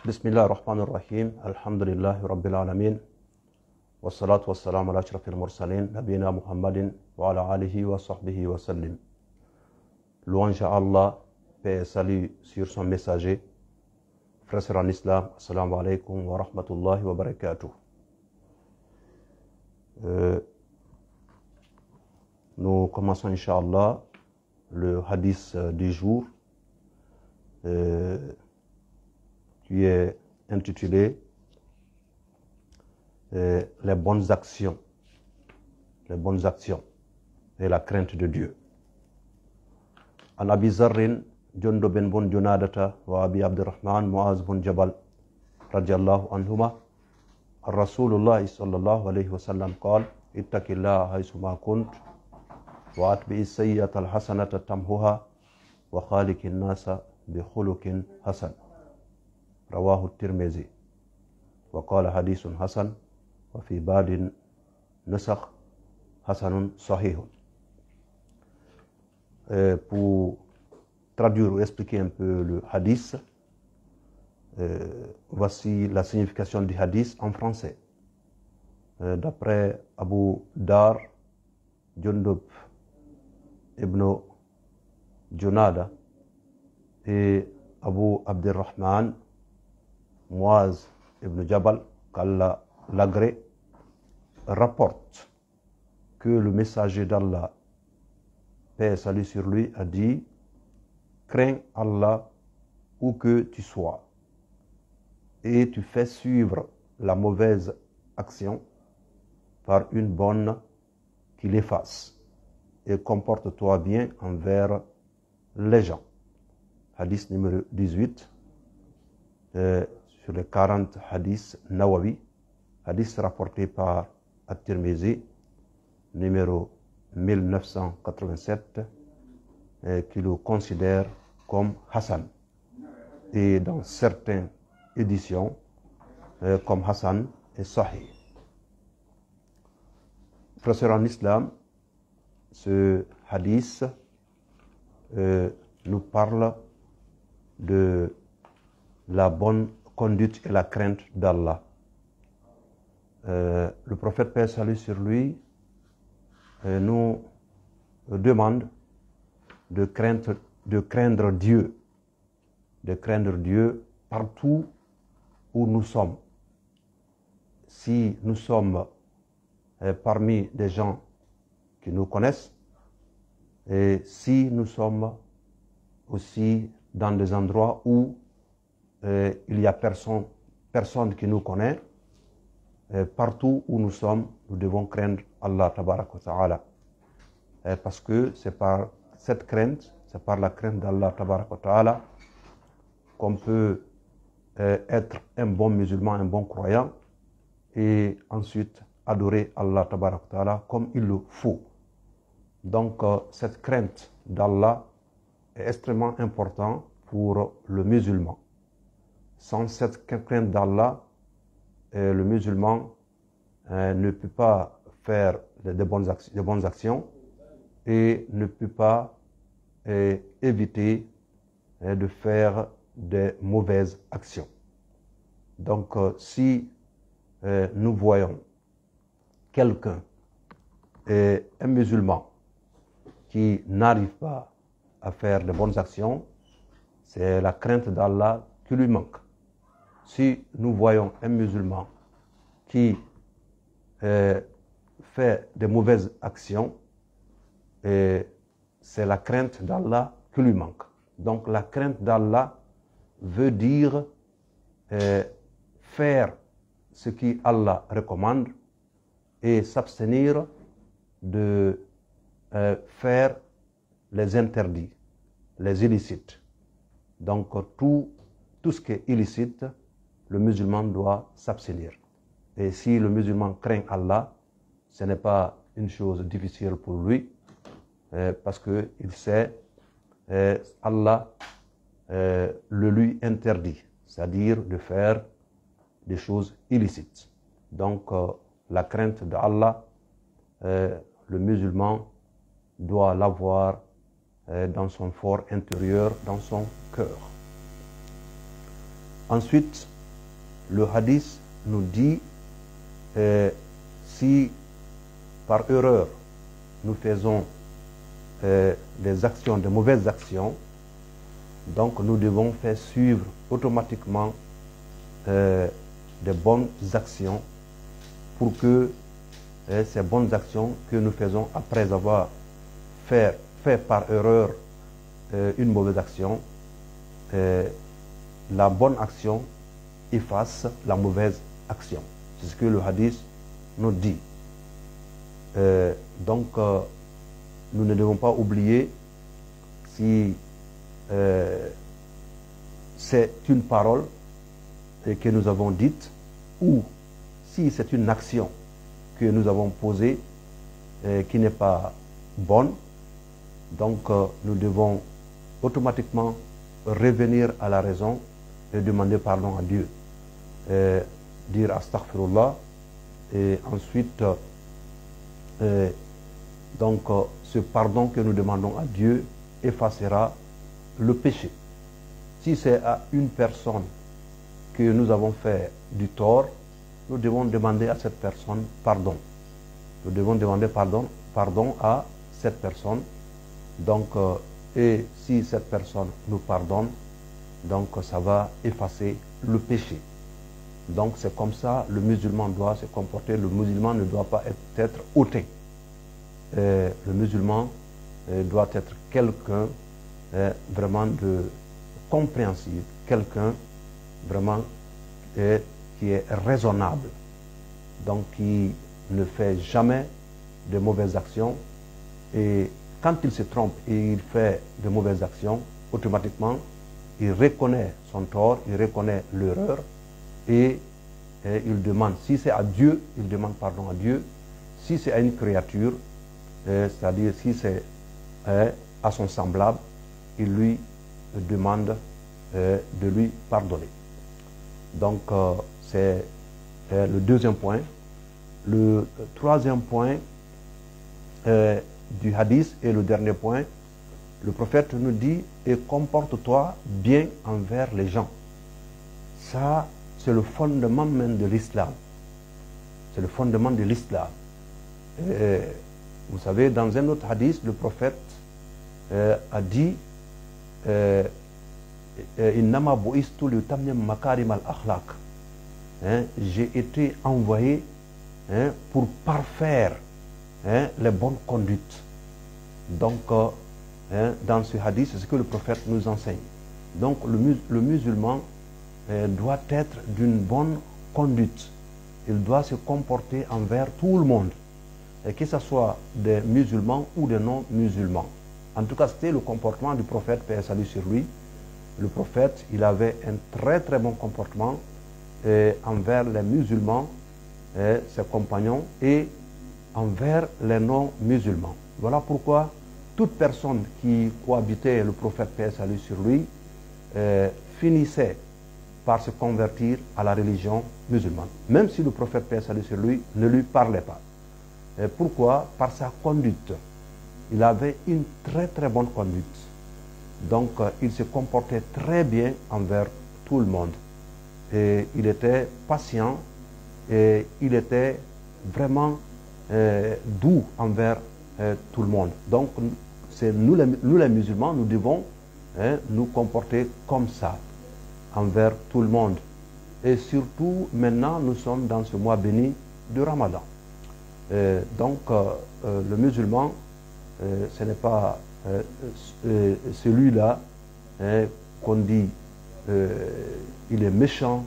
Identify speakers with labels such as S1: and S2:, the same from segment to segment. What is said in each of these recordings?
S1: بسم الله الرحمن الرحيم الحمد لله رب العالمين والصلاة والسلام على أشرف المرسلين نبينا محمد وعلى آله وصحبه وسلم. Louange à Allah, paix et salut sur son messager. Frères en islam, assalamu alaikum wa rahmatullahi wa barakatuh. Nous commençons Inch'Allah le hadith du jour qui est intitulé les bonnes actions et la crainte de Dieu. An Abi Zarrin Jundub bin Junadata wa Abi Abdurrahman Muaz bin Jabal radiyallahu anhuma Rasulullah sallallahu alayhi wa sallam qala ittaqillaha haythuma kunt wa atbi'is sayyi'ata al-hasanata tamhuha wa khaliqin nasa bi khuluqin hasan. Rawahu at-Tirmidhi wa qala hadithun hasan wa fi ba'd nusakh hasanun sahihun. Pour traduire ou expliquer un peu le hadith, voici la signification du hadith en français. D'après Abu Dar, Jundub ibn Junada et Abu Abdurrahman, Muaz ibn Jabal, qu'Allah l'agrée, rapporte que le messager d'Allah, paix et salut sur lui, a dit: crains Allah où que tu sois et tu fais suivre la mauvaise action par une bonne qui l'efface et comporte-toi bien envers les gens. Hadith numéro 18 sur les 40 hadiths Nawawi, hadith rapporté par At-Tirmidhi numéro 1987, qui le considère comme Hassan, et dans certaines éditions comme Hassan et Sahih. Frères en islam, ce hadith nous parle de la bonne conduite et la crainte d'Allah. Le prophète, paix et salut sur lui, nous demande de craindre Dieu partout où nous sommes. Si nous sommes parmi des gens qui nous connaissent, et si nous sommes aussi dans des endroits où il y a personne qui nous connaît, partout où nous sommes, nous devons craindre Allah tabaraka wa ta'ala. Parce que c'est par cette crainte, c'est par la crainte d'Allah tabaraka wa ta'ala qu'on peut être un bon musulman, un bon croyant, et ensuite adorer Allah tabaraka wa ta'ala comme il le faut. Donc cette crainte d'Allah est extrêmement importante pour le musulman. Sans cette crainte d'Allah, le musulman ne peut pas faire de bonnes actions et ne peut pas éviter de faire de mauvaises actions. Donc si nous voyons quelqu'un, un musulman, qui n'arrive pas à faire de bonnes actions, c'est la crainte d'Allah qui lui manque. Si nous voyons un musulman qui fait de mauvaises actions, c'est la crainte d'Allah qui lui manque. Donc la crainte d'Allah veut dire faire ce qu'Allah recommande et s'abstenir de faire les interdits, les illicites. Donc tout ce qui est illicite, le musulman doit s'abstenir. Et si le musulman craint Allah, ce n'est pas une chose difficile pour lui, parce qu'il sait Allah le lui interdit, c'est-à-dire de faire des choses illicites. Donc la crainte d'Allah, le musulman doit l'avoir dans son fort intérieur, dans son cœur. Ensuite, Le hadith nous dit, si par erreur nous faisons des actions, de mauvaises actions, donc nous devons faire suivre automatiquement des bonnes actions pour que ces bonnes actions que nous faisons après avoir fait par erreur une mauvaise action, la bonne action efface la mauvaise action. C'est ce que le hadith nous dit. Donc, nous ne devons pas oublier si c'est une parole que nous avons dite ou si c'est une action que nous avons posée qui n'est pas bonne. Donc, nous devons automatiquement revenir à la raison et demander pardon à Dieu. Dire astaghfirullah et ensuite donc ce pardon que nous demandons à Dieu effacera le péché. Si c'est à une personne que nous avons fait du tort, nous devons demander à cette personne pardon. Nous devons demander pardon à cette personne. Donc, et si cette personne nous pardonne, donc ça va effacer le péché. Donc c'est comme ça le musulman doit se comporter. Le musulman ne doit pas être hautain. Le musulman doit être quelqu'un vraiment de compréhensif, quelqu'un vraiment qui est raisonnable, donc qui ne fait jamais de mauvaises actions. Et quand il se trompe et il fait de mauvaises actions, automatiquement il reconnaît son tort, il reconnaît l'erreur et il demande, si c'est à Dieu, il demande pardon à Dieu. Si c'est à une créature, c'est-à-dire si c'est à son semblable, il lui demande de lui pardonner. Donc c'est le deuxième point. Le troisième point du hadith et le dernier point, le prophète nous dit, et comporte-toi bien envers les gens. Ça, c'est le fondement même de l'islam. C'est le fondement de l'islam. Vous savez, dans un autre hadith, le prophète a dit Innama bu'istu liyutammima makarim al-akhlaq. J'ai été envoyé pour parfaire les bonnes conduites. Donc, dans ce hadith, c'est ce que le prophète nous enseigne. Donc, le musulman doit être d'une bonne conduite. Il doit se comporter envers tout le monde, que ce soit des musulmans ou des non-musulmans. En tout cas, c'était le comportement du prophète, paix et salut sur lui. Le prophète, il avait un très très bon comportement envers les musulmans, ses compagnons, et envers les non-musulmans. Voilà pourquoi toute personne qui cohabitait le prophète, paix et salut sur lui, finissait par se convertir à la religion musulmane, même si le prophète, paix et salut sur lui, ne lui parlait pas. Pourquoi? Par sa conduite. Il avait une très très bonne conduite. Donc il se comportait très bien envers tout le monde. Et il était patient et il était vraiment doux envers tout le monde. Donc c'est nous les musulmans, nous devons nous comporter comme ça envers tout le monde. Et surtout maintenant nous sommes dans ce mois béni de Ramadan. Donc le musulman, ce n'est pas celui-là qu'on dit il est méchant,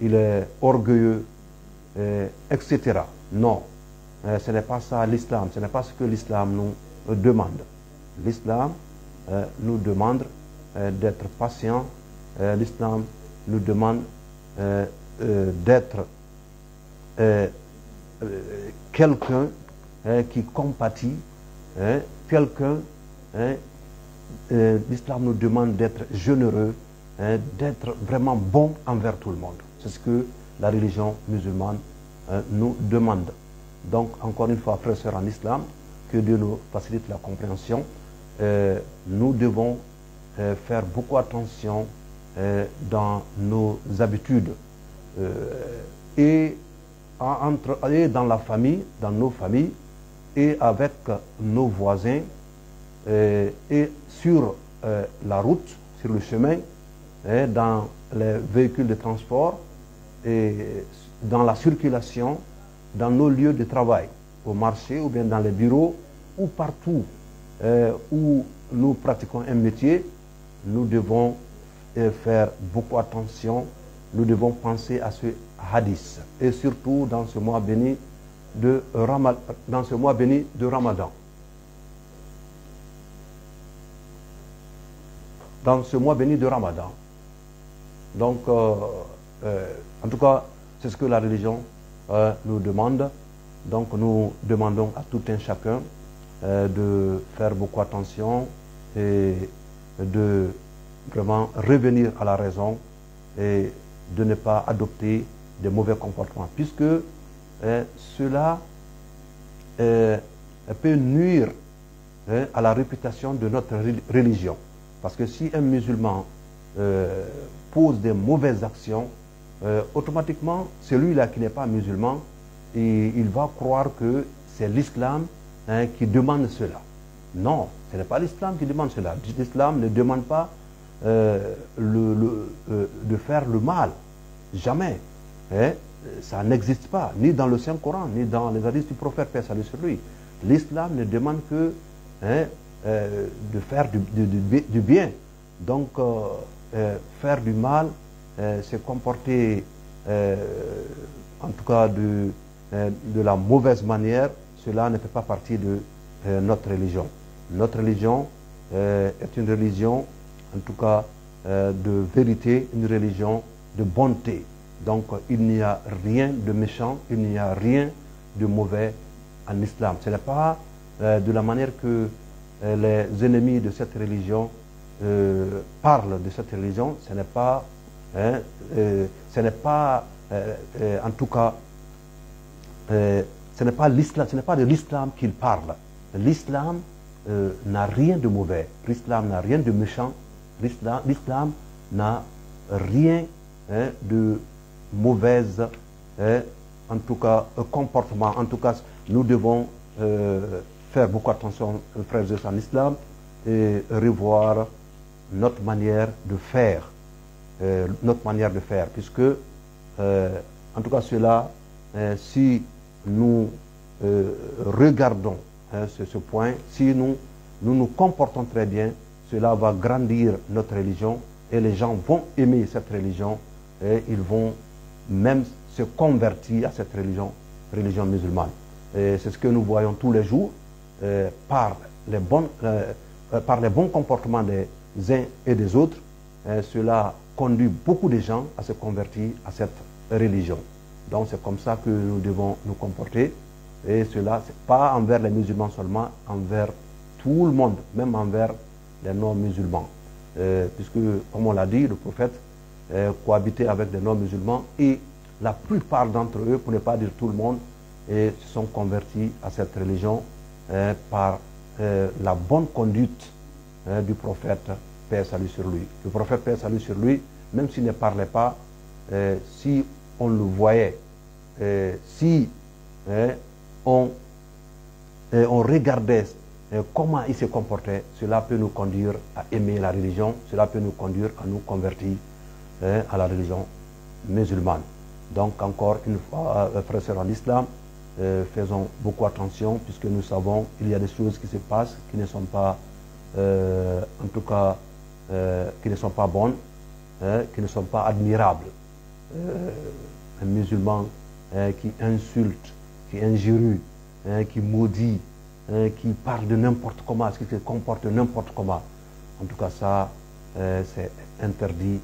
S1: il est orgueilleux, etc. Non, ce n'est pas ça l'islam, ce n'est pas ce que l'islam nous demande. L'islam nous demande d'être patient, l'islam nous demande d'être quelqu'un qui compatit, quelqu'un, l'islam nous demande d'être généreux, d'être vraiment bon envers tout le monde. C'est ce que la religion musulmane nous demande. Donc, encore une fois, frères et sœurs en islam, que Dieu nous facilite la compréhension. Nous devons faire beaucoup attention dans nos habitudes et dans la famille, dans nos familles et avec nos voisins et sur la route, sur le chemin, dans les véhicules de transport et dans la circulation, dans nos lieux de travail, au marché ou bien dans les bureaux ou partout où nous pratiquons un métier, nous devons faire beaucoup attention, nous devons penser à ce hadith et surtout dans ce mois béni de Ramadan. Dans ce mois béni de Ramadan. Donc, en tout cas, c'est ce que la religion nous demande. Donc, nous demandons à tout un chacun de faire beaucoup attention et de vraiment revenir à la raison et de ne pas adopter de mauvais comportements, puisque cela peut nuire à la réputation de notre religion. Parce que si un musulman pose des mauvaises actions, automatiquement, celui-là qui n'est pas musulman, il va croire que c'est l'islam qui demande cela. Non, ce n'est pas l'islam qui demande cela. L'islam ne demande pas de faire le mal. Jamais. Ça n'existe pas, ni dans le Saint-Coran, ni dans les hadiths du prophète, paix salut sur lui. L'islam ne demande que de faire du bien. Donc, faire du mal, se comporter, en tout cas, de la mauvaise manière, cela ne fait pas partie de notre religion. Notre religion est une religion, en tout cas, de vérité, une religion de bonté. Donc, il n'y a rien de méchant, il n'y a rien de mauvais en islam. Ce n'est pas de la manière que les ennemis de cette religion parlent de cette religion, ce n'est pas, en tout cas, ce n'est pas l'islam, ce n'est pas de l'islam qu'ils parlent. L'islam n'a rien de mauvais, l'islam n'a rien de méchant, l'islam n'a rien de mauvaise, en tout cas, comportement. En tout cas, nous devons faire beaucoup attention, frères et sœurs en islam, et revoir notre manière de faire, puisque, en tout cas, cela, si nous regardons ce point, si nous nous comportons très bien, cela va grandir notre religion et les gens vont aimer cette religion et ils vont même se convertir à cette religion musulmane. C'est ce que nous voyons tous les jours par les bons comportements des uns et des autres. Cela conduit beaucoup de gens à se convertir à cette religion. Donc c'est comme ça que nous devons nous comporter. Et cela, ce n'est pas envers les musulmans seulement, envers tout le monde, même envers les non-musulmans. Puisque, comme on l'a dit, le prophète cohabitait avec des non-musulmans et la plupart d'entre eux, pour ne pas dire tout le monde, se sont convertis à cette religion par la bonne conduite du prophète, paix et salut sur lui. Le prophète, paix et salut sur lui, même s'il ne parlait pas, si on le voyait, si on regardait comment il se comportait, cela peut nous conduire à aimer la religion, cela peut nous conduire à nous convertir à la religion musulmane. Donc encore une fois, frères et sœurs en islam, faisons beaucoup attention puisque nous savons qu'il y a des choses qui se passent qui ne sont pas, en tout cas, qui ne sont pas bonnes, qui ne sont pas admirables. Un musulman qui insulte, qui injure, qui maudit, qui parle de n'importe comment, qui se comporte n'importe comment. En tout cas, ça, c'est interdit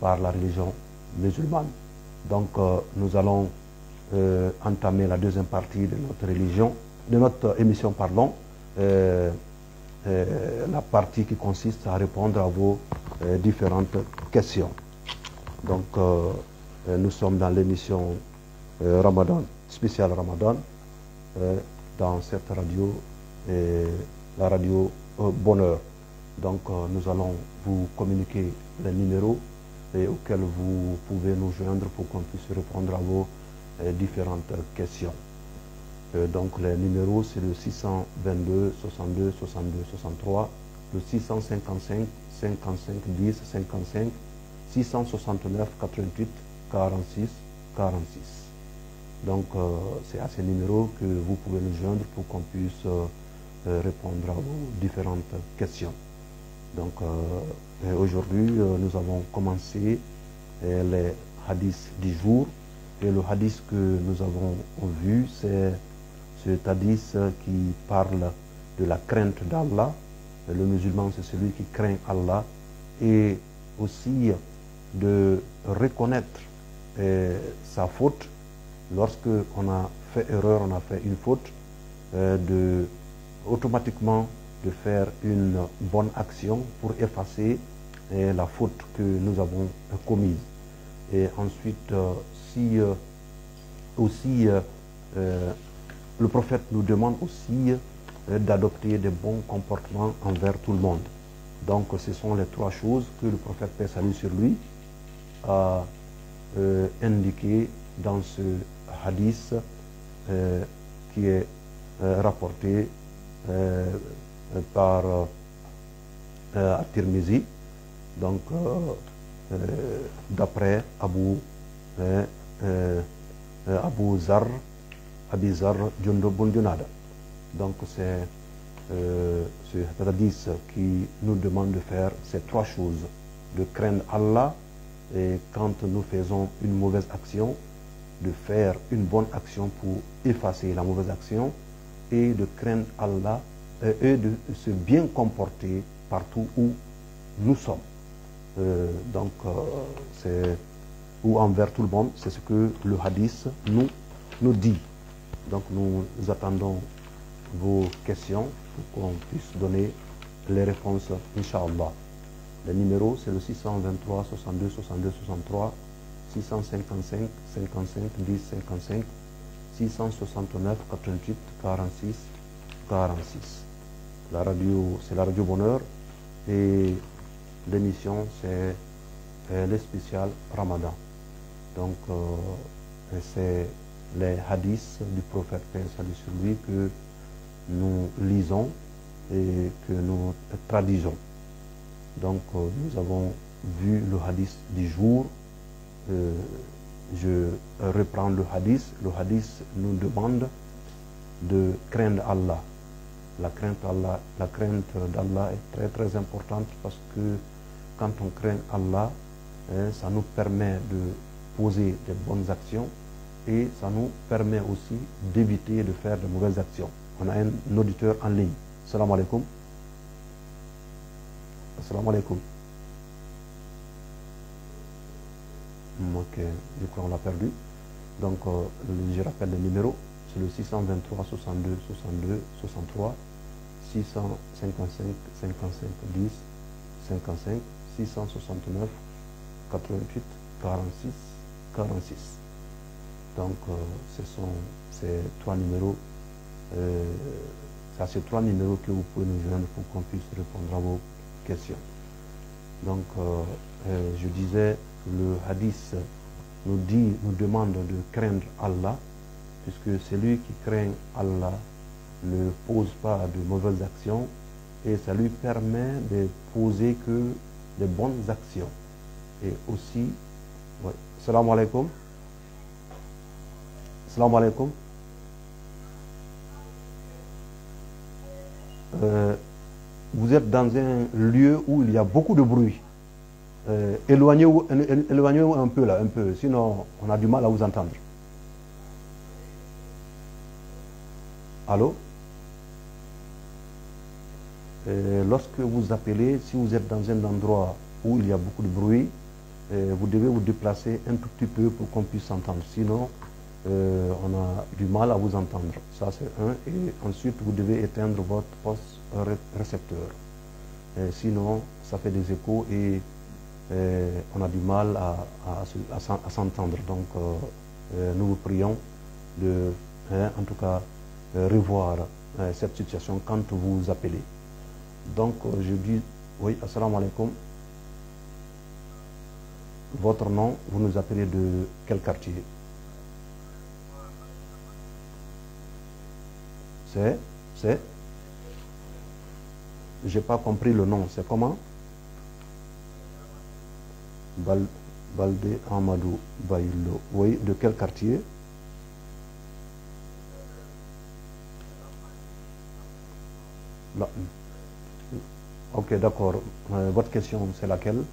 S1: par la religion musulmane. Donc, nous allons entamer la deuxième partie de notre émission, pardon, la partie qui consiste à répondre à vos différentes questions. Donc, nous sommes dans l'émission Ramadan, spéciale Ramadan, dans cette radio, la radio Bonheur. Donc, nous allons vous communiquer les numéros et auquel vous pouvez nous joindre pour qu'on puisse répondre à vos différentes questions. Donc les numéros, c'est le 622 62 62 63, le 655 55 10 55, 669 88 46 46. Donc c'est à ces numéros que vous pouvez nous joindre pour qu'on puisse répondre à vos différentes questions. Donc aujourd'hui, nous avons commencé les hadiths du jour. Et le hadith que nous avons vu, c'est cet hadith qui parle de la crainte d'Allah. Le musulman, c'est celui qui craint Allah. Et aussi de reconnaître sa faute. Lorsque on a fait erreur, on a fait une faute, automatiquement de faire une bonne action pour effacer la faute que nous avons commise. Et ensuite, si aussi le prophète nous demande aussi d'adopter des bons comportements envers tout le monde. Donc ce sont les trois choses que le prophète, paix salut sur lui, a indiqué dans ce hadith qui est rapporté par At-Tirmizi, donc d'après Abu Zar Jundub bin Junada. Donc c'est ce hadith qui nous demande de faire ces trois choses: de craindre Allah et quand nous faisons une mauvaise action, de faire une bonne action pour effacer la mauvaise action, et de craindre Allah et de se bien comporter partout où nous sommes. C'est ou envers tout le monde, c'est ce que le hadith nous dit. Donc nous attendons vos questions pour qu'on puisse donner les réponses, Inch'Allah. Le numéro, c'est le 623 62 62 63, 655 55 10 55, 669 88 46 46. La radio, c'est la radio Bonheur, et l'émission, c'est le spécial Ramadan. Donc c'est les hadiths du prophète, paix et salut sur lui, que nous lisons et que nous traduisons. Donc nous avons vu le hadith du jour. Je reprends le hadith. Le hadith nous demande de craindre Allah. La crainte d'Allah est très très importante, parce que quand on craint Allah, ça nous permet de poser des bonnes actions et ça nous permet aussi d'éviter de faire de mauvaises actions. On a un auditeur en ligne. Salam alaikum. Salam alaikum. Ok, je crois qu'on l'a perdu. Donc je rappelle le numéro, c'est le 623 62 62 63, 655 55 10 55, 669 88 46 46. Donc ce sont ces trois numéros. C'est à ces trois numéros que vous pouvez nous joindre pour qu'on puisse répondre à vos questions. Donc je disais, le hadith nous demande de craindre Allah, puisque celui qui craint Allah ne pose pas de mauvaises actions, et ça lui permet de poser que des bonnes actions. Et aussi, ouais. Salam alaikum. Salam alaikum. Vous êtes dans un lieu où il y a beaucoup de bruit. Éloignez-vous un peu là, un peu, sinon on a du mal à vous entendre. Allô? Lorsque vous appelez, si vous êtes dans un endroit où il y a beaucoup de bruit, vous devez vous déplacer un tout petit peu pour qu'on puisse s'entendre. Sinon, on a du mal à vous entendre. Ça, c'est un. Et ensuite, vous devez éteindre votre poste récepteur. Sinon, ça fait des échos et on a du mal à s'entendre. Donc, nous vous prions de, en tout cas, revoir cette situation quand vous appelez. Donc, je dis, oui, assalamu alaikum. votre nom, vous nous appelez de quel quartier? C'est J'ai pas compris le nom, c'est comment? Balde Amadou Baïlo. Oui, de quel quartier? Là. Ok, d'accord. Votre question, c'est laquelle?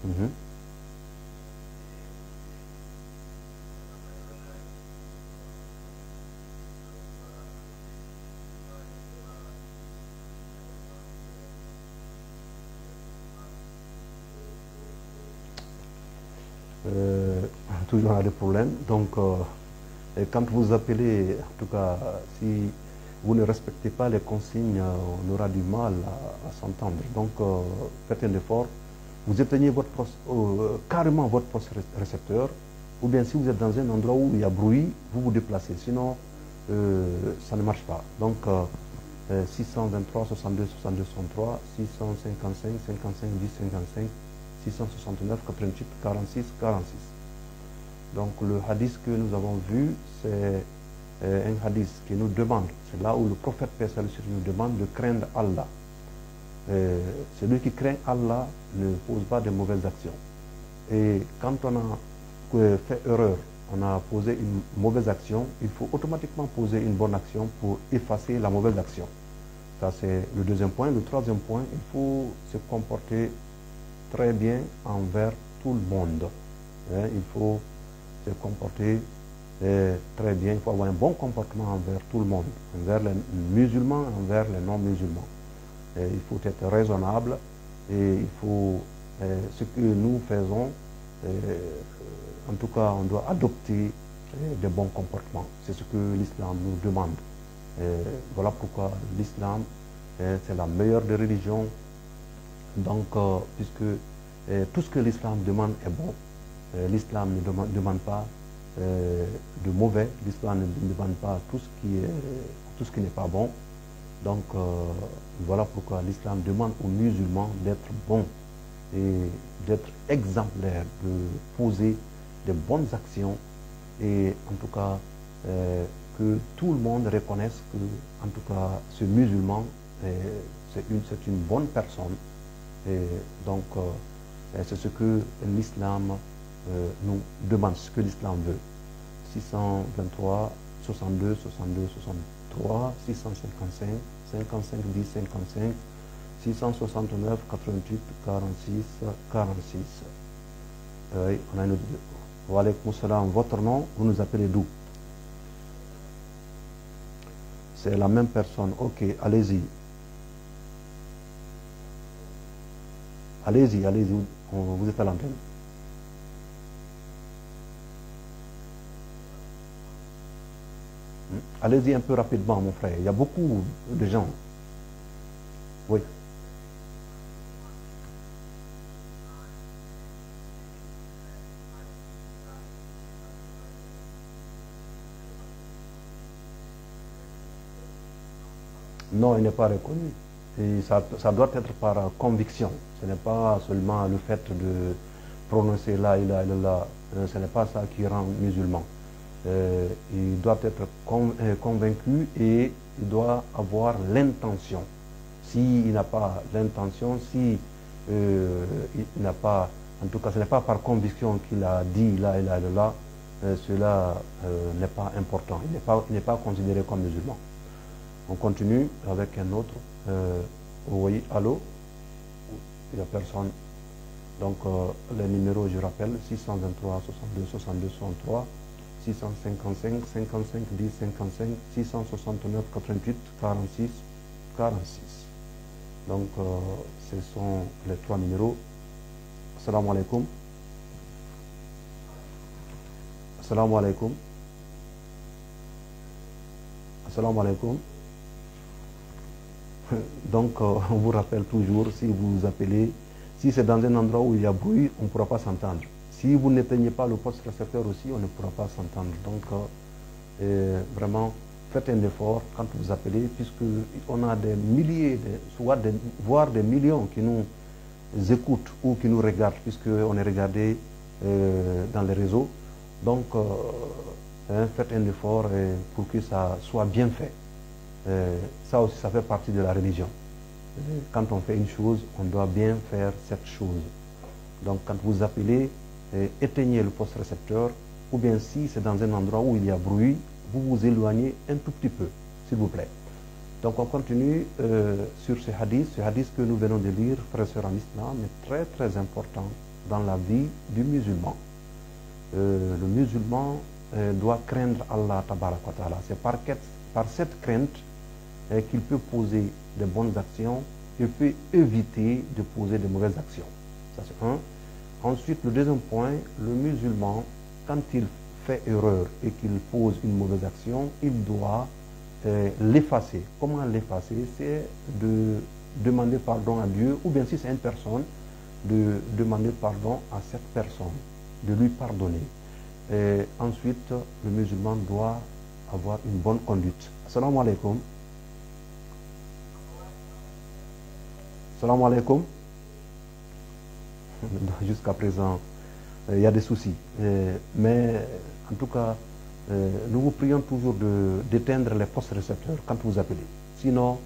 S1: Mhm. Euh, Toujours à des problèmes. Donc, et quand vous appelez, en tout cas, si vous ne respectez pas les consignes, on aura du mal à s'entendre. Donc, faites un effort. Vous éteignez carrément votre poste récepteur, ou bien si vous êtes dans un endroit où il y a bruit, vous vous déplacez. Sinon, ça ne marche pas. Donc, 623, 62, 62, 63, 655, 55, 10, 55, 669, 88, 46, 46. Donc le hadith que nous avons vu, c'est un hadith qui nous demande, c'est là où le prophète paix salut sur lui nous demande de craindre Allah. Celui qui craint Allah ne pose pas de mauvaises actions. Et quand on a fait erreur, on a posé une mauvaise action, il faut automatiquement poser une bonne action pour effacer la mauvaise action. Ça, c'est le deuxième point. Le troisième point, il faut se comporter très bien envers tout le monde. Il faut se comporter très bien, il faut avoir un bon comportement envers tout le monde, envers les musulmans, envers les non-musulmans. Il faut être raisonnable et il faut, ce que nous faisons, en tout cas, on doit adopter de bons comportements. C'est ce que l'islam nous demande. Voilà pourquoi l'islam, c'est la meilleure des religions. Donc, puisque tout ce que l'islam demande est bon, l'islam ne demande pas de mauvais, l'islam ne demande pas tout ce qui n'est pas bon. Donc, voilà pourquoi l'islam demande aux musulmans d'être bons et d'être exemplaires, de poser de bonnes actions et en tout cas que tout le monde reconnaisse que, en tout cas, ce musulman, c'est une bonne personne. Et donc, c'est ce que l'islam nous demande, ce que l'islam veut. 623, 62, 62, 63, 655, 55, 10, 55, 669, 88, 46, 46. On a une... Wa alaykoum salam. Votre nom, vous nous appelez d'où? C'est la même personne. Ok, allez-y. Allez-y, allez-y. Vous êtes à l'antenne. Allez-y un peu rapidement, mon frère. Il y a beaucoup de gens. Oui. Non, il n'est pas reconnu. Et ça doit être par conviction. Ce n'est pas seulement le fait de prononcer la ilaha illallah. Ce n'est pas ça qui rend musulman. Il doit être convaincu et il doit avoir l'intention. S'il n'a pas l'intention, si il n'a pas, en tout cas ce n'est pas par conviction qu'il a dit la ilaha illallah, cela n'est pas important. Il n'est pas considéré comme musulman. On continue avec un autre. Oui, allô? Il n'y a personne. Donc, les numéros, je rappelle, 623, 62, 62, 63, 655, 55, 10, 55, 669, 88, 46, 46. Donc, ce sont les trois numéros. Assalamu alaikum. Assalamu alaikum. Assalamu alaikum. Donc, on vous rappelle toujours, si vous appelez, si c'est dans un endroit où il y a bruit, on ne pourra pas s'entendre. Si vous n'éteignez pas le poste récepteur aussi, on ne pourra pas s'entendre. Donc, vraiment, faites un effort quand vous appelez, puisqu'on a des milliers, voire des millions qui nous écoutent ou qui nous regardent, puisqu'on est regardé dans les réseaux. Donc, faites un effort pour que ça soit bien fait. Ça aussi, ça fait partie de la religion. Quand on fait une chose, on doit bien faire cette chose. Donc, quand vous appelez, éteignez le poste récepteur, ou bien si c'est dans un endroit où il y a bruit, vous vous éloignez un tout petit peu, s'il vous plaît. Donc, on continue sur ce hadith que nous venons de lire, frères et sœurs en islam, est très très important dans la vie du musulman. Le musulman doit craindre Allah tabarak wa ta'ala. C'est par cette crainte qu'il peut poser de bonnes actions, il peut éviter de poser de mauvaises actions. Ça c'est un. Ensuite, le deuxième point, le musulman, quand il fait erreur et qu'il pose une mauvaise action, il doit l'effacer. Comment l'effacer? C'est de demander pardon à Dieu, ou bien si c'est une personne, de demander pardon à cette personne, de lui pardonner. Et ensuite, le musulman doit avoir une bonne conduite. Assalamu alaikum. Assalamu alaikum. Jusqu'à présent, il y a des soucis. Mais en tout cas, nous vous prions toujours d'éteindre les postes récepteurs quand vous appelez. Sinon,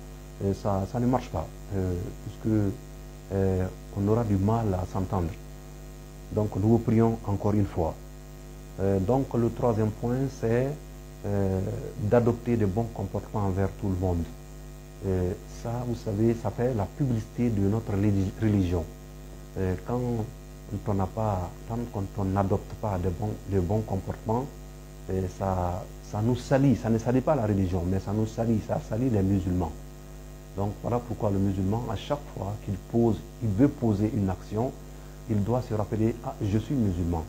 S1: ça ne marche pas, puisque on aura du mal à s'entendre. Donc, nous vous prions encore une fois. Donc, le troisième point, c'est d'adopter de bons comportements envers tout le monde. Ça, vous savez, ça fait la publicité de notre religion. Quand on n'adopte pas de bons comportements, ça nous salit. Ça ne salit pas la religion, mais ça nous salit, ça salit les musulmans. Donc voilà pourquoi le musulman, à chaque fois il veut poser une action, il doit se rappeler, ah, je suis musulman.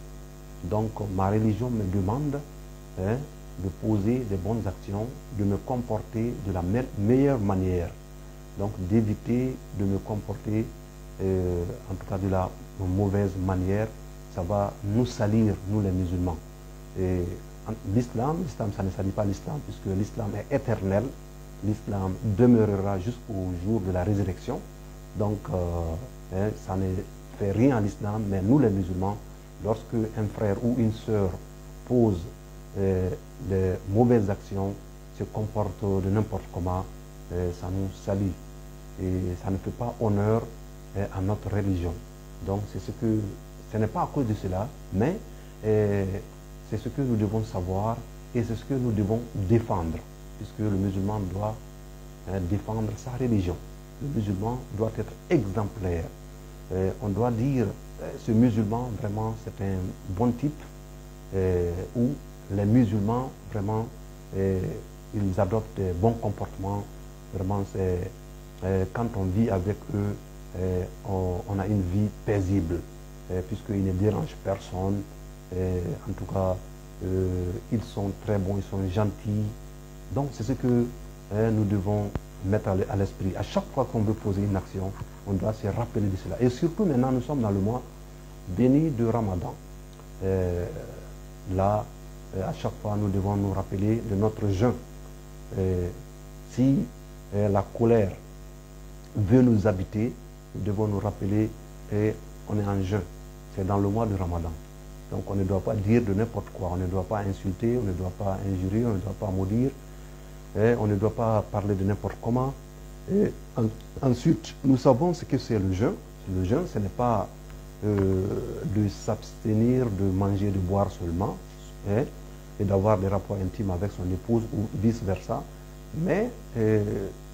S1: Donc ma religion me demande de poser des bonnes actions, de me comporter de la meilleure manière. Donc d'éviter de me comporter en tout cas de la mauvaise manière, ça va nous salir, nous les musulmans. Et l'islam, ça ne salit pas l'islam, puisque l'islam est éternel, l'islam demeurera jusqu'au jour de la résurrection. Donc ça ne fait rien à l'islam, mais nous les musulmans, lorsque un frère ou une sœur pose des mauvaises actions, se comporte de n'importe comment, ça nous salit. Et ça ne fait pas honneur à notre religion. Donc ce n'est pas à cause de cela, mais c'est ce que nous devons savoir et c'est ce que nous devons défendre, puisque le musulman doit défendre sa religion. Le musulman doit être exemplaire. On doit dire, ce musulman, vraiment, c'est un bon type, où les musulmans, vraiment, ils adoptent des bons comportements. Vraiment, quand on vit avec eux, on a une vie paisible, puisqu'ils ne dérangent personne. En tout cas, ils sont très bons, ils sont gentils. Donc, c'est ce que nous devons mettre à l'esprit. À chaque fois qu'on veut poser une action, on doit se rappeler de cela. Et surtout, maintenant, nous sommes dans le mois béni de Ramadan. Là, à chaque fois, nous devons nous rappeler de notre jeûne. Si la colère veut nous habiter, nous devons nous rappeler qu'on est en jeûne. C'est dans le mois de Ramadan. Donc on ne doit pas dire de n'importe quoi. On ne doit pas insulter, on ne doit pas injurier, on ne doit pas maudire. On ne doit pas parler de n'importe comment. Ensuite, nous savons ce que c'est le jeûne. Le jeûne, ce n'est pas de s'abstenir de manger, de boire seulement, et d'avoir des rapports intimes avec son épouse ou vice-versa. Mais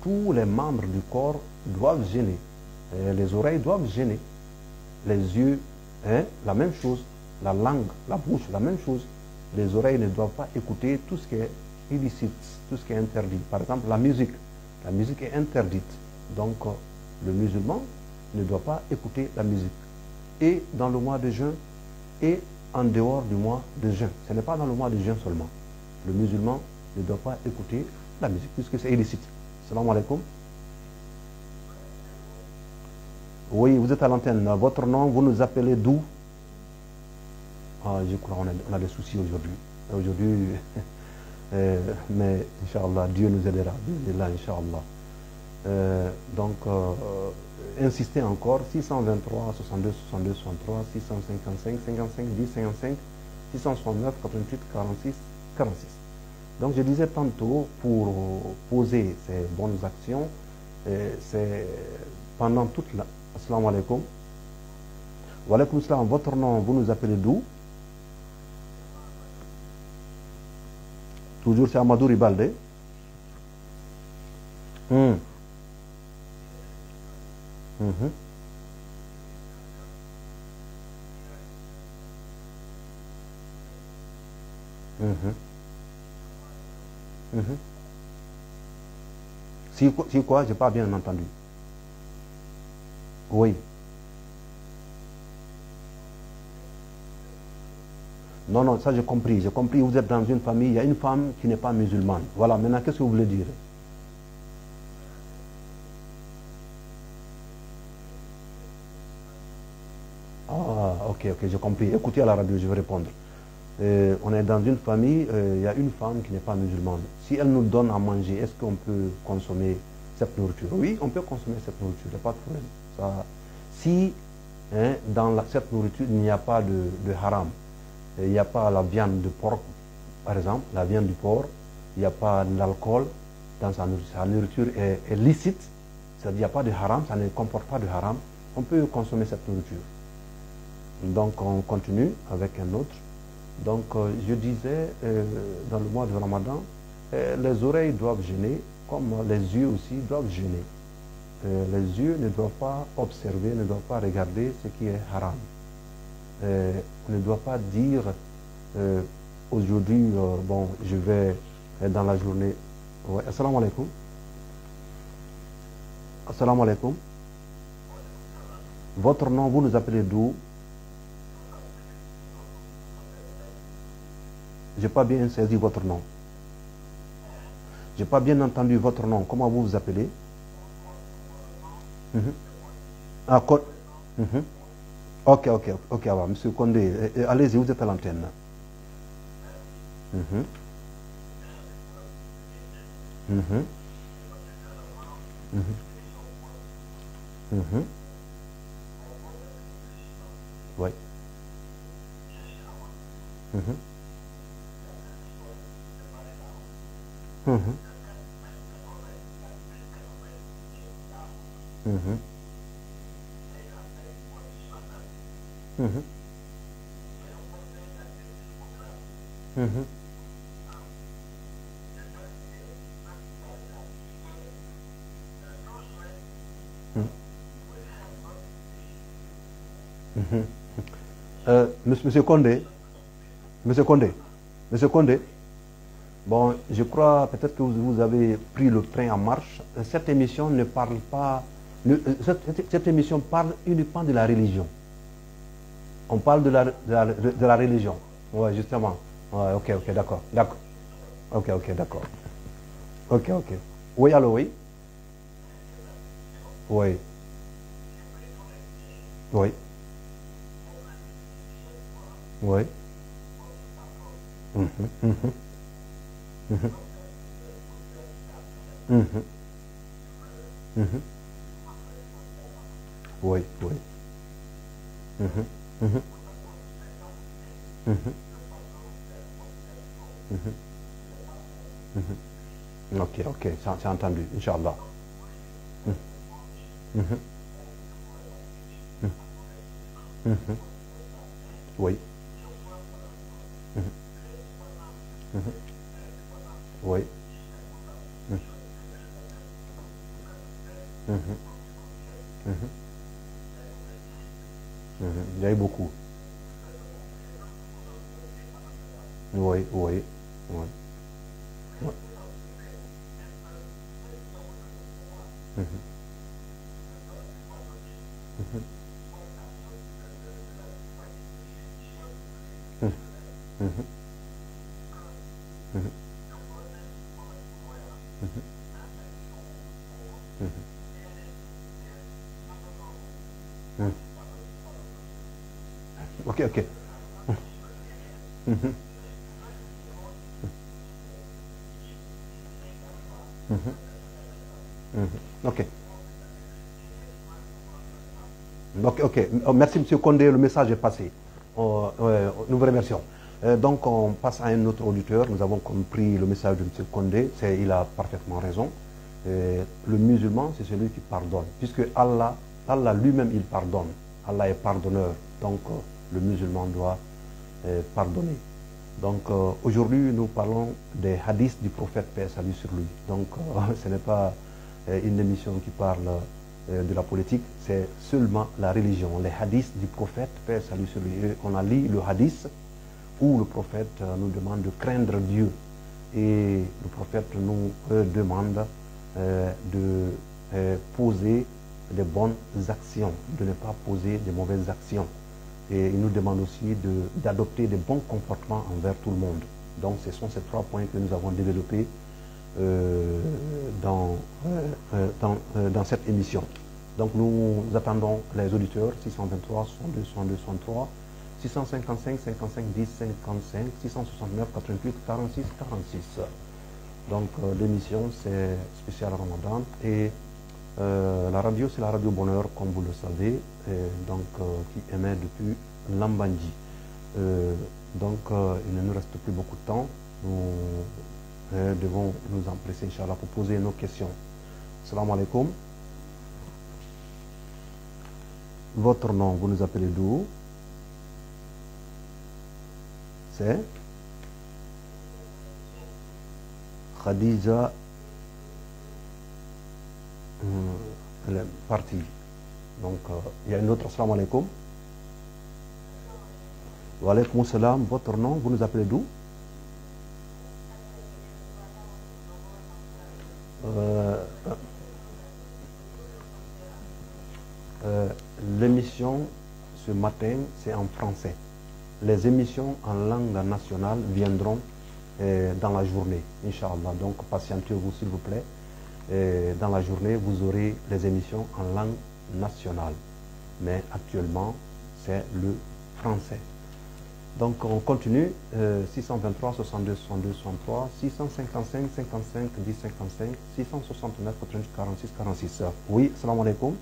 S1: tous les membres du corps doivent gêner. Les oreilles doivent gêner. Les yeux, la même chose. La langue, la bouche, la même chose. Les oreilles ne doivent pas écouter tout ce qui est illicite, tout ce qui est interdit. Par exemple, la musique. La musique est interdite. Donc, le musulman ne doit pas écouter la musique. Et dans le mois de jeûne, et en dehors du mois de jeûne. Ce n'est pas dans le mois de jeûne seulement. Le musulman ne doit pas écouter la musique, puisque c'est illicite. Salam alaikum. Oui, vous êtes à l'antenne. Votre nom, vous nous appelez d'où? Ah, je crois qu'on a des soucis aujourd'hui. Aujourd'hui, Mais, Inch'Allah, Dieu nous aidera. Là, Inch'Allah. Donc, insistez encore, 623, 62, 62, 63, 655, 55, 10, 55, 669, 88, 46, 46. Donc, je disais tantôt, pour poser ces bonnes actions, c'est pendant toute la... Assalamu alaikum. Wa alaikum salam. Votre nom, vous nous appelez d'où? Toujours c'est Amadou Ribalde. Mhm. Mhm. Mhm. Mhm. Si quoi, j'ai pas bien entendu. Oui. Non, non, ça j'ai compris. J'ai compris, vous êtes dans une famille, il y a une femme qui n'est pas musulmane. Voilà, maintenant, qu'est-ce que vous voulez dire? Ah, ok, ok, j'ai compris. Écoutez à la radio, je vais répondre. On est dans une famille, il y a une femme qui n'est pas musulmane. Si elle nous donne à manger, est-ce qu'on peut consommer cette nourriture? Oui, on peut consommer cette nourriture, il n'y a pas de problème. Ça, si hein, dans cette nourriture, il n'y a pas de haram, il n'y a pas la viande de porc, par exemple, la viande du porc, il n'y a pas l'alcool dans sa nourriture est licite, c'est-à-dire il n'y a pas de haram, ça ne comporte pas de haram, on peut consommer cette nourriture. Donc on continue avec un autre. Donc je disais, dans le mois de Ramadan, les oreilles doivent jeûner, comme les yeux aussi doivent jeûner. Les yeux ne doivent pas observer, ne doivent pas regarder ce qui est haram. On ne doit pas dire aujourd'hui, bon, je vais dans la journée. Ouais. Assalamu alaikum. Assalamu alaikum. Votre nom, vous nous appelez d'où? Je n'ai pas bien saisi votre nom. Je n'ai pas bien entendu votre nom. Comment vous vous appelez? Mhm. Ah, mhm. Ok, ok, ok, Monsieur Condé, allez-y, vous êtes à l'antenne. Mhm. Mhm. Mhm. Mhm. Oui. Mhm. Mhm. Mhm. Mhm. Mhm. Mhm. Monsieur Condé, Monsieur Condé, Monsieur Condé, bon, je crois peut-être que vous avez pris le train en marche. Cette émission ne parle pas, cette émission parle uniquement de la religion. On parle de la religion. Oui, justement. Ouais, ok, ok, d'accord, d'accord. Ok, ok, d'accord. Ok, ok. Oui, allô, oui. Oui, oui, oui. Mhm, mhm, mhm, mhm, mhm. Oui, oui. Mhm, mhm, mhm, mhm, mhm. Ok, ok, c'est entendu, Inch'Allah. Mhm, mhm, mhm. Oui. Mhm, mhm. Oui. Mhm, mhm, mhm, mhm. Il y a eu beaucoup. Oui, oui, oui. Oui. Mhm, mhm, mhm, mhm, mhm, mhm, mhm, mhm. Ok, ok. Mhm, Ok. Ok, ok. Merci, M. Condé, le message est passé. Nous vous remercions. Donc, on passe à un autre auditeur. Nous avons compris le message de M. Condé. Il a parfaitement raison. Le musulman, c'est celui qui pardonne. Puisque Allah lui-même, il pardonne. Allah est pardonneur. Donc, le musulman doit pardonner. Donc, aujourd'hui, nous parlons des hadiths du prophète, paix et salut sur lui. Donc, ce n'est pas une émission qui parle de la politique, c'est seulement la religion, les hadiths du prophète, paix et salut sur lui. Et on a lu le hadith où le prophète nous demande de craindre Dieu. Et le prophète nous demande de poser des bonnes actions, de ne pas poser de mauvaises actions. Et il nous demande aussi d'adopter des bons comportements envers tout le monde. Donc ce sont ces 3 points que nous avons développés dans cette émission. Donc nous attendons les auditeurs 623, 62, 62, 63, 655, 55, 10, 55, 669, 88, 46, 46. Donc l'émission c'est spécial Ramadan et la radio c'est la radio Bonheur comme vous le savez, qui émet depuis Lambandji. Donc il ne nous reste plus beaucoup de temps. Nous devons nous empresser, Inch'Allah, pour poser nos questions. Salam alaikum. Votre nom, vous nous appelez d'où? C'est Khadija. Elle est partie. Donc, il y a une autre. Salam alaikum. Wa alaikum salam. Votre nom, vous nous appelez d'où? L'émission ce matin, c'est en français. Les émissions en langue nationale viendront dans la journée, Inch'Allah. Donc, patientez-vous, s'il vous plaît. Dans la journée, vous aurez les émissions en langue nationale. Mais actuellement, c'est le français. Donc, on continue. 623, 62, 62, 63, 655, 55, 10, 55, 669, 88, 46, 46. Oui, salam alaikum.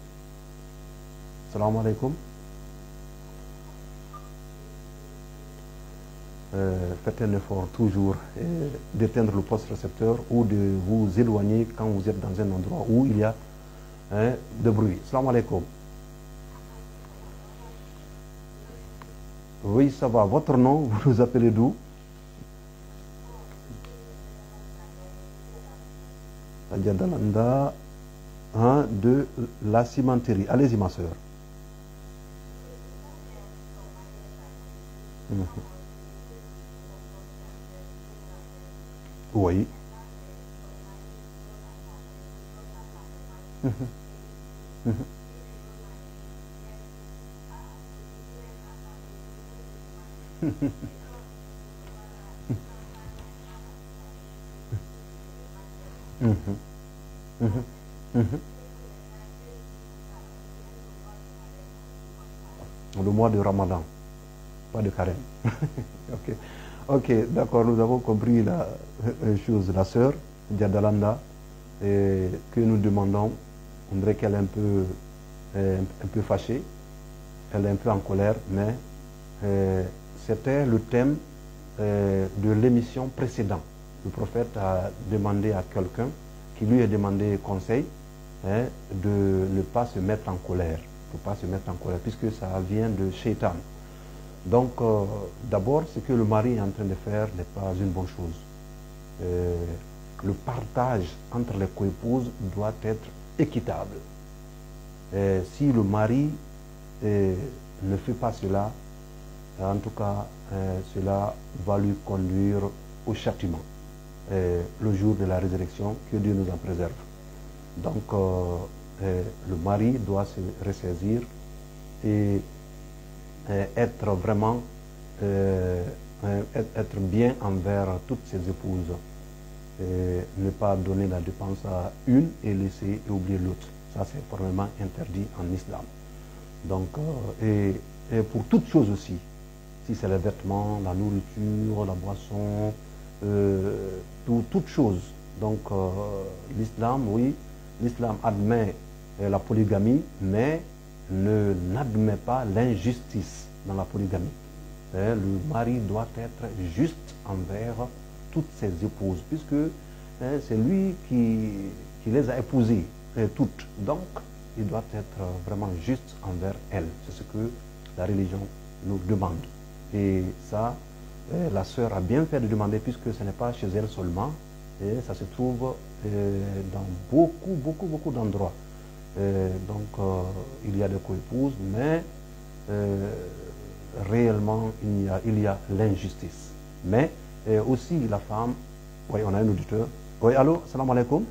S1: Salam alaikum. Faites un effort toujours d'éteindre le poste récepteur ou de vous éloigner quand vous êtes dans un endroit où il y a de bruit. Salam alaikum. Oui, ça va. Votre nom, vous nous appelez d'où? Adjadalanda, de la cimenterie. Allez-y, ma soeur. Oui. Le mois de Ramadan, pas de carême. Ok, ok, d'accord, nous avons compris la chose. La sœur, Diadalanda, que nous demandons, on dirait qu'elle est un peu fâchée, elle est un peu en colère, mais c'était le thème de l'émission précédente. Le prophète a demandé à quelqu'un qui lui a demandé conseil de ne pas se mettre en colère. Il ne faut pas se mettre en colère, puisque ça vient de Shaitan. Donc, d'abord, ce que le mari est en train de faire n'est pas une bonne chose. Le partage entre les coépouses doit être équitable. Si le mari ne fait pas cela, en tout cas, cela va lui conduire au châtiment le jour de la résurrection, que Dieu nous en préserve. Donc, le mari doit se ressaisir et être vraiment être bien envers toutes ses épouses. Ne pas donner la dépense à une et laisser et oublier l'autre. Ça, c'est formellement interdit en islam. Donc, et pour toutes choses aussi, si c'est les vêtements, la nourriture, la boisson, toutes choses. Donc, l'islam, oui, l'islam admet la polygamie, mais n'admet pas l'injustice dans la polygamie. Le mari doit être juste envers toutes ses épouses, puisque c'est lui qui les a épousées toutes. Donc, il doit être vraiment juste envers elles. C'est ce que la religion nous demande. Et ça, la sœur a bien fait de demander, puisque ce n'est pas chez elle seulement, et ça se trouve dans beaucoup d'endroits. Donc, il y a des coépouses, mais réellement, il y a l'injustice. Mais aussi la femme, oui, on a un auditeur. Oui, allô, salam alaikum.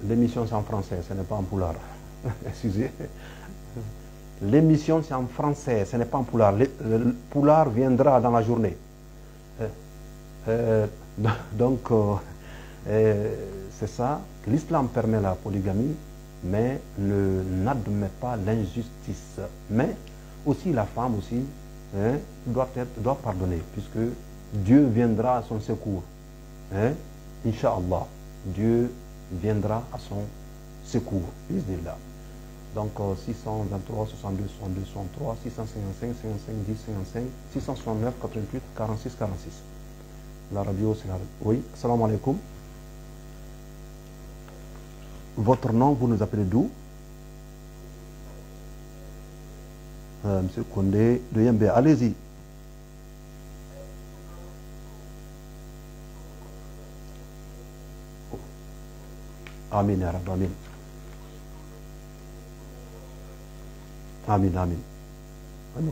S1: L'émission c'est en français, ce n'est pas en poulard. Excusez. L'émission c'est en français, ce n'est pas en poulard. Le poulard viendra dans la journée. Donc, c'est ça. L'islam permet la polygamie, mais n'admet pas l'injustice. Mais aussi la femme aussi doit pardonner, puisque Dieu viendra à son secours. Inch'Allah, Dieu viendra à son secours. Bismillah. Donc 623, 62, 62, 63, 655, 55, 10, 55, 669, 88, 46, 46. La radio, c'est la radio. Oui, salam alaikum. Votre nom, vous nous appelez d'où? Monsieur Kondé de Yembe, allez-y. Amin, ya Rabbi, amin. Amin, amin. Amin.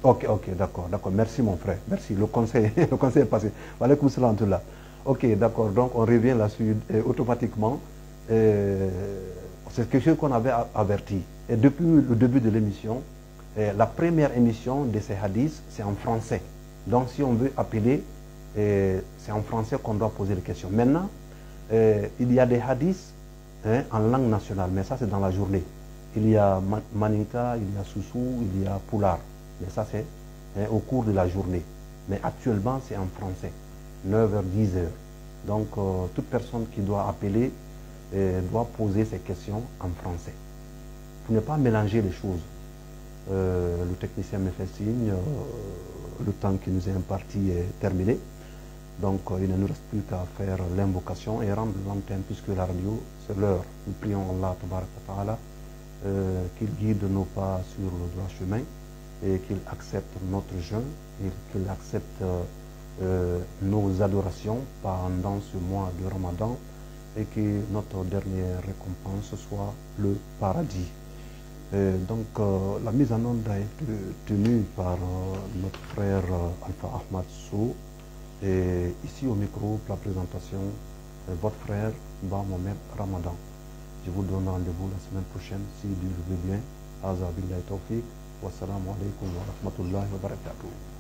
S1: Ok, d'accord. Merci mon frère. Merci. Le conseil est passé. Walaikum salam tout là. Ok, d'accord. Donc on revient là-dessus automatiquement. C'est quelque chose qu'on avait averti. Et depuis le début de l'émission, la première émission de ces hadiths, c'est en français. Donc si on veut appeler, c'est en français qu'on doit poser les questions. Maintenant, il y a des hadiths en langue nationale, mais ça c'est dans la journée. Il y a Maninka, il y a Soussou, il y a Poulard. Mais ça c'est au cours de la journée. Mais actuellement c'est en français, 9h, 10h. Donc toute personne qui doit appeler doit poser ses questions en français. Pour ne pas mélanger les choses. Le technicien me fait signe, le temps qui nous est imparti est terminé. Donc il ne nous reste plus qu'à faire l'invocation et rendre l'antenne, puisque la radio, c'est l'heure. Nous prions Allah Ta'ala qu'il guide nos pas sur le droit chemin et qu'il accepte notre jeûne et qu'il accepte nos adorations pendant ce mois de Ramadan et que notre dernière récompense soit le paradis. Donc la mise en onde a été tenue par notre frère Alpha Ahmad Sow. Et ici au micro, pour la présentation, votre frère Ba Mohamed Ramadan. Je vous donne rendez-vous la semaine prochaine, si Dieu le veut bien. Aza billahi tawfiq. Wassalamu alaikum wa rahmatullahi wa barakatuh.